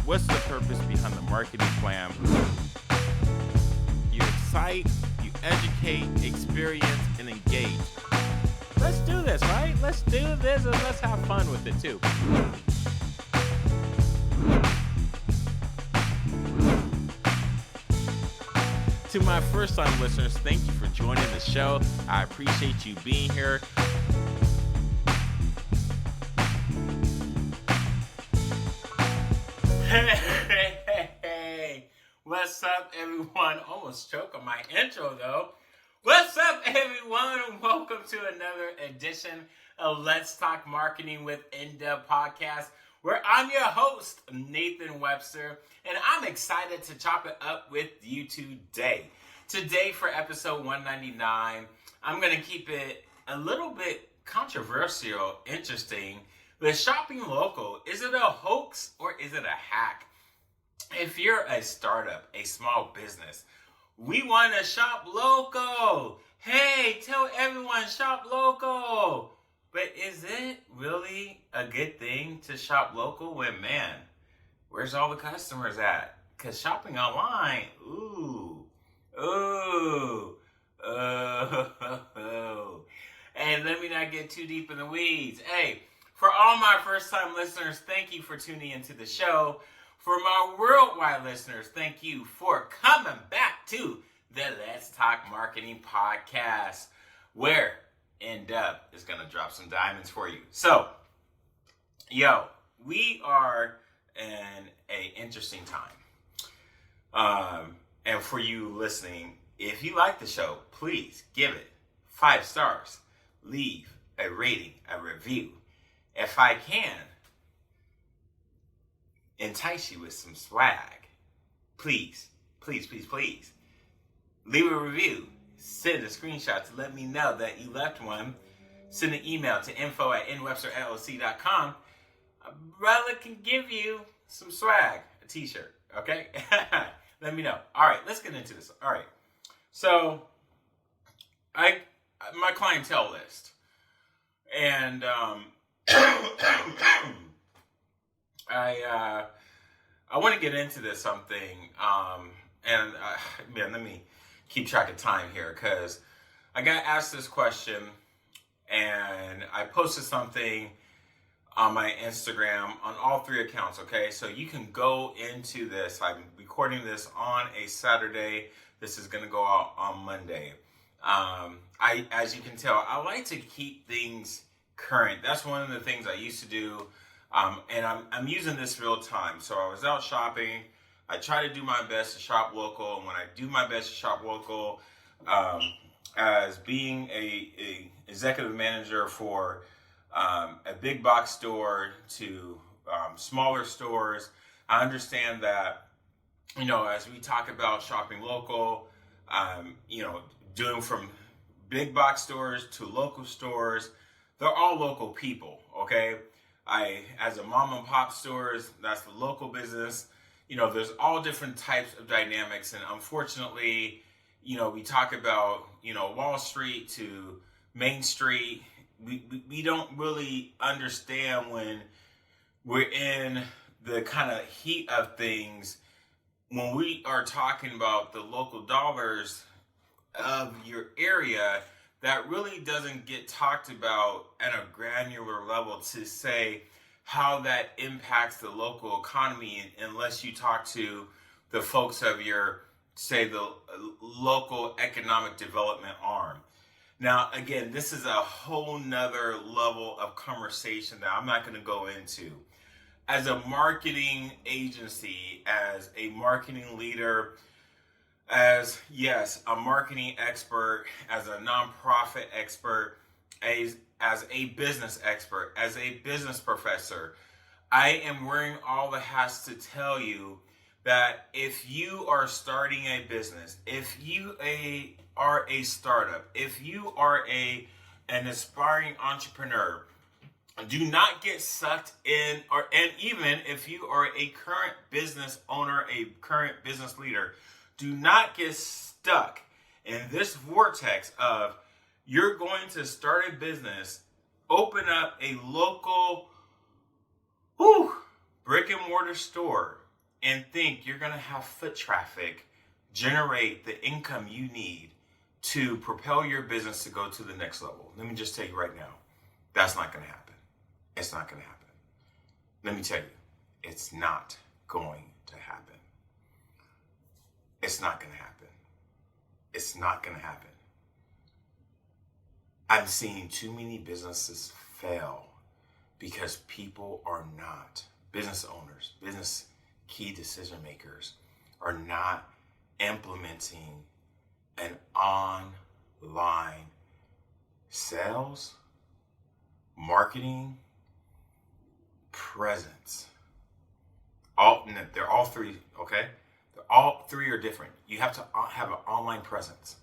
What's the purpose behind the marketing plan? You excite, you educate, experience, and engage. Let's do this, right? Let's do this and let's have fun with it too. To my first time listeners, thank you for joining the show. I appreciate you being here. Hey, what's up, everyone? Almost choked on my intro, though. What's up, everyone? Welcome to another edition of Let's Talk Marketing with In-Depth Podcast, where I'm your host, Nathan Webster, and I'm excited to chop it up with you today. Today, for episode 199, I'm going to keep it a little bit controversial, interesting. With shopping local, is it a hoax or is it a hack? If you're a startup, a small business, we want to shop local. Hey, tell everyone shop local. But is it really a good thing to shop local when, man, where's all the customers at? Because shopping online, And let me not get too deep in the weeds. Hey, for all my first-time listeners, thank you for tuning into the show. For my worldwide listeners, thank you for coming back to the Let's Talk Marketing Podcast, where In-Depth is going to drop some diamonds for you. So, we are in an interesting time. And for you listening, if you like the show, please give it 5 stars. Leave a rating, a review. If I can entice you with some swag, please, please, please, please, leave a review. Send a screenshot to let me know that you left one. Send an email to info@nwebsterllc.com. A brother can give you some swag, a t-shirt, okay? Let me know. All right, let's get into this. All right, so my clientele list, and I want to get into this something, let me keep track of time here, because I got asked this question, and I posted something on my Instagram on all 3 accounts, okay? So you can go into this. I'm recording this on a Saturday. This is going to go out on Monday. As you can tell, I like to keep things current. That's one of the things I used to do, and I'm using this real time. So I was out shopping. I try to do my best to shop local, and when I do my best to shop local, as being a executive manager for a big box store to smaller stores, I understand that, as we talk about shopping local, doing from big box stores to local stores, they're all local people, okay? As a mom and pop stores, that's the local business. There's all different types of dynamics, and unfortunately, we talk about, Wall Street to Main Street. We don't really understand when we're in the kind of heat of things, when we are talking about the local dollars of your area, that really doesn't get talked about at a granular level to say how that impacts the local economy, unless you talk to the folks of your, say, the local economic development arm. Now, again, this is a whole nother level of conversation that I'm not going to go into. As a marketing agency, as a marketing leader, as, yes, a marketing expert, as a nonprofit expert, as a business expert, as a business professor, I am wearing all the hats to tell you that if you are starting a business, if you are a startup, if you are an aspiring entrepreneur, do not get sucked in, and even if you are a current business owner, a current business leader, do not get stuck in this vortex of you're going to start a business, open up a local brick and mortar store, and think you're going to have foot traffic generate the income you need to propel your business to go to the next level. Let me just tell you right now, that's not going to happen. It's not going to happen. Let me tell you, it's not going to happen. It's not going to happen. It's not going to happen. I'm seeing too many businesses fail because people are not, business owners, business key decision makers are not implementing an online sales, marketing, presence. They're all three, okay? All three are different. You have to have an online presence.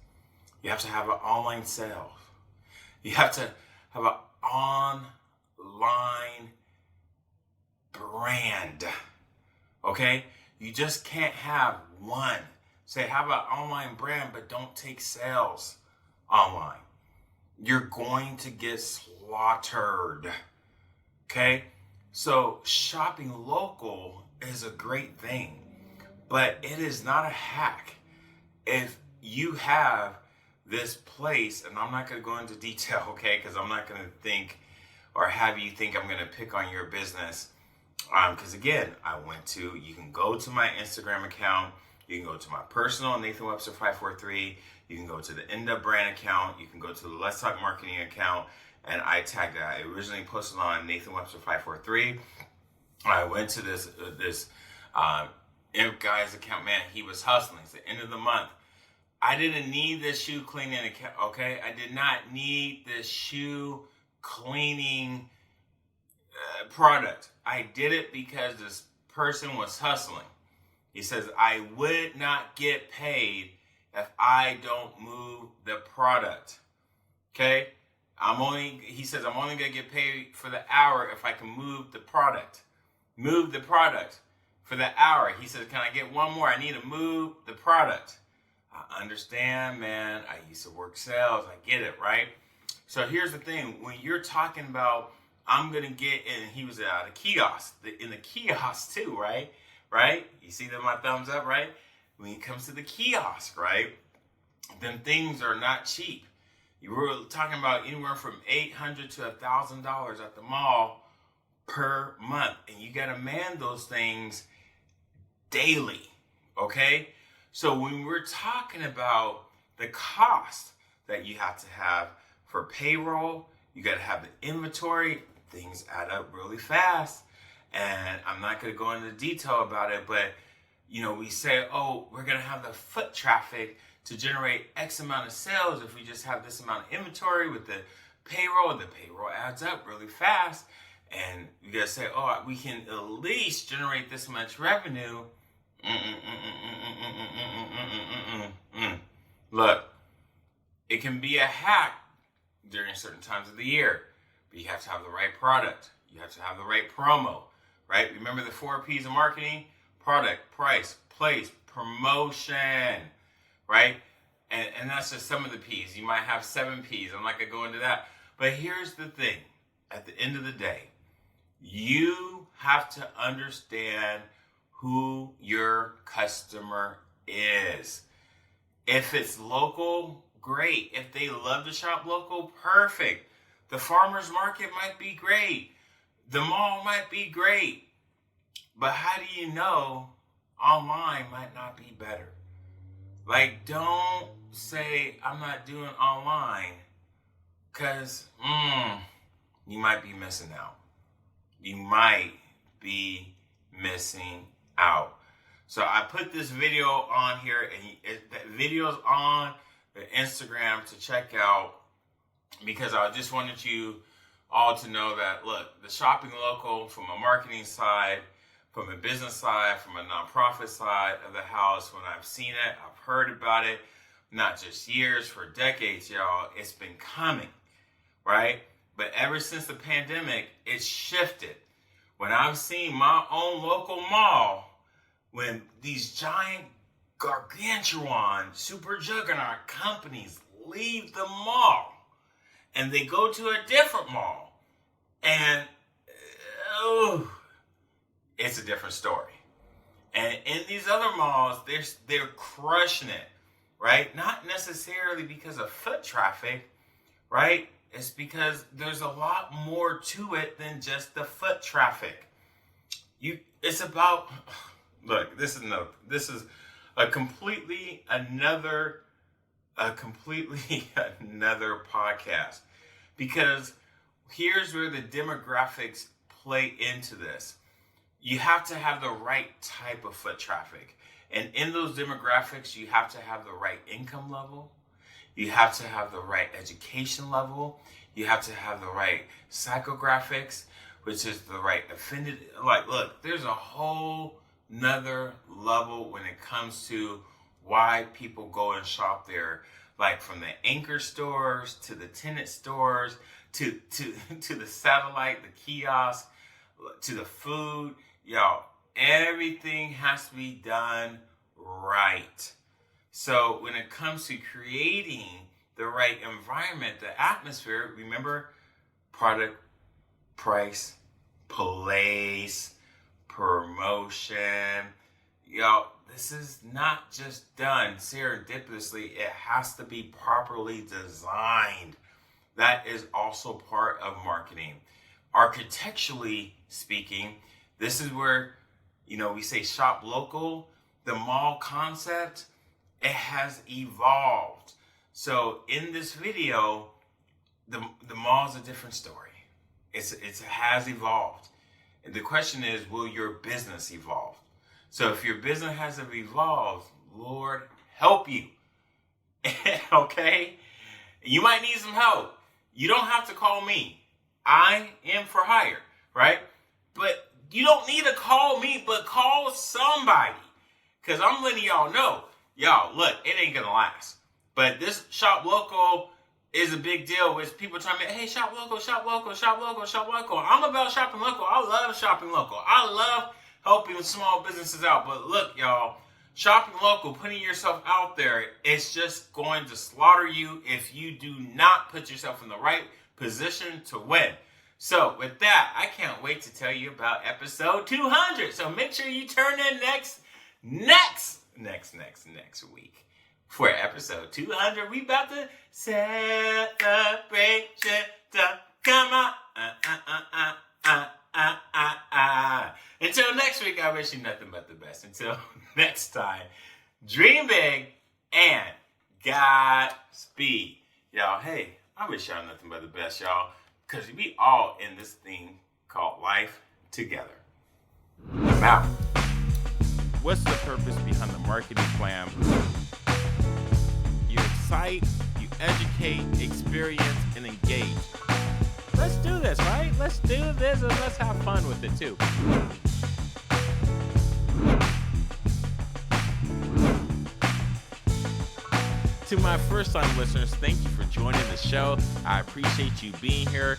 You have to have an online sales. You have to have an online brand, okay? You just can't have one. Say, have an online brand, but don't take sales online. You're going to get slaughtered, okay? So shopping local is a great thing, but it is not a hack. If you have this place, and I'm not going to go into detail, okay, because I'm not going to think or have you think I'm going to pick on your business. Because again, you can go to my Instagram account, you can go to my personal Nathan Webster 543, you can go to the End Up Brand account, you can go to the Let's Talk Marketing account, and I tagged that. I originally posted on Nathan Webster 543. I went to this guy's account, man, he was hustling. It's the end of the month. I didn't need this shoe cleaning account, okay? I did not need this shoe cleaning product. I did it because this person was hustling. He says, I would not get paid if I don't move the product. Okay? He says, I'm only going to get paid for the hour if I can move the product. Move the product for the hour. He says, can I get one more? I need to move the product. I understand, man. I used to work sales. I get it, right? So here's the thing. When you're talking about, I'm going to get in, he was at a kiosk, in the kiosk too, right? Right? You see that my thumbs up, right? When it comes to the kiosk, right? Then things are not cheap. You were talking about anywhere from $800 to $1,000 at the mall per month. And you got to man those things daily, okay? So when we're talking about the cost that you have to have for payroll, you got to have the inventory, things add up really fast. And I'm not going to go into detail about it, but we say, oh, we're going to have the foot traffic to generate X amount of sales if we just have this amount of inventory with the payroll adds up really fast. And you got to say, oh, we can at least generate this much revenue. Look, it can be a hack during certain times of the year, but you have to have the right product. You have to have the right promo, right? Remember the 4 P's of marketing? Product, price, place, promotion, right? And that's just some of the P's. You might have 7 P's. I'm not going to go into that. But here's the thing. At the end of the day, you have to understand who your customer is. If it's local, great. If they love to shop local, perfect. The farmer's market might be great. The mall might be great. But how do you know online might not be better? Like, don't say, I'm not doing online, because you might be missing out. You might be missing out. So I put this video on here, and that video's on the Instagram to check out, because I just wanted you all to know that, look, the shopping local from a marketing side, from a business side, from a nonprofit side of the house, when I've seen it, I've heard about it, not just years, for decades, y'all. It's been coming, right? But ever since the pandemic, it's shifted. When I've seen my own local mall, when these giant gargantuan super juggernaut companies leave the mall and they go to a different mall, and it's a different story. And in these other malls, they're crushing it, right? Not necessarily because of foot traffic, right? It's because there's a lot more to it than just the foot traffic. It's about, look, this is a completely another podcast, because here's where the demographics play into this. You have to have the right type of foot traffic. And in those demographics, you have to have the right income level. You have to have the right education level. You have to have the right psychographics, which is the right affinity. Like, look, there's a whole nother level when it comes to why people go and shop there. Like from the anchor stores to the tenant stores to the satellite, the kiosk, to the food. Y'all, everything has to be done right. So when it comes to creating the right environment, the atmosphere, remember product, price, place, promotion. Y'all, this is not just done serendipitously. It has to be properly designed. That is also part of marketing. Architecturally speaking, this is where, we say shop local. The mall concept, it has evolved. So in this video, the mall is a different story. It has evolved. And the question is, will your business evolve? So if your business hasn't evolved, Lord help you. Okay? You might need some help. You don't have to call me. I am for hire, right? But you don't need to call me, but call somebody. Because I'm letting y'all know, look, it ain't going to last. But this shop local is a big deal with people trying to hey, shop local, shop local, shop local, shop local. I'm about shopping local. I love shopping local. I love helping small businesses out. But look, y'all, shopping local, putting yourself out there, it's just going to slaughter you if you do not put yourself in the right position to win. So with that, I can't wait to tell you about episode 200. So make sure you turn in next week for episode 200. We about to celebration to come on. Until next week, I wish you nothing but the best. Until next time, dream big and Godspeed. Y'all, hey, I wish y'all nothing but the best, y'all. Because we all in this thing called life together. I'm out. What's the purpose behind the marketing plan? You excite, you educate, experience, and engage. Let's do this, right? Let's do this and let's have fun with it too. To my first-time listeners, thank you for joining the show. I appreciate you being here.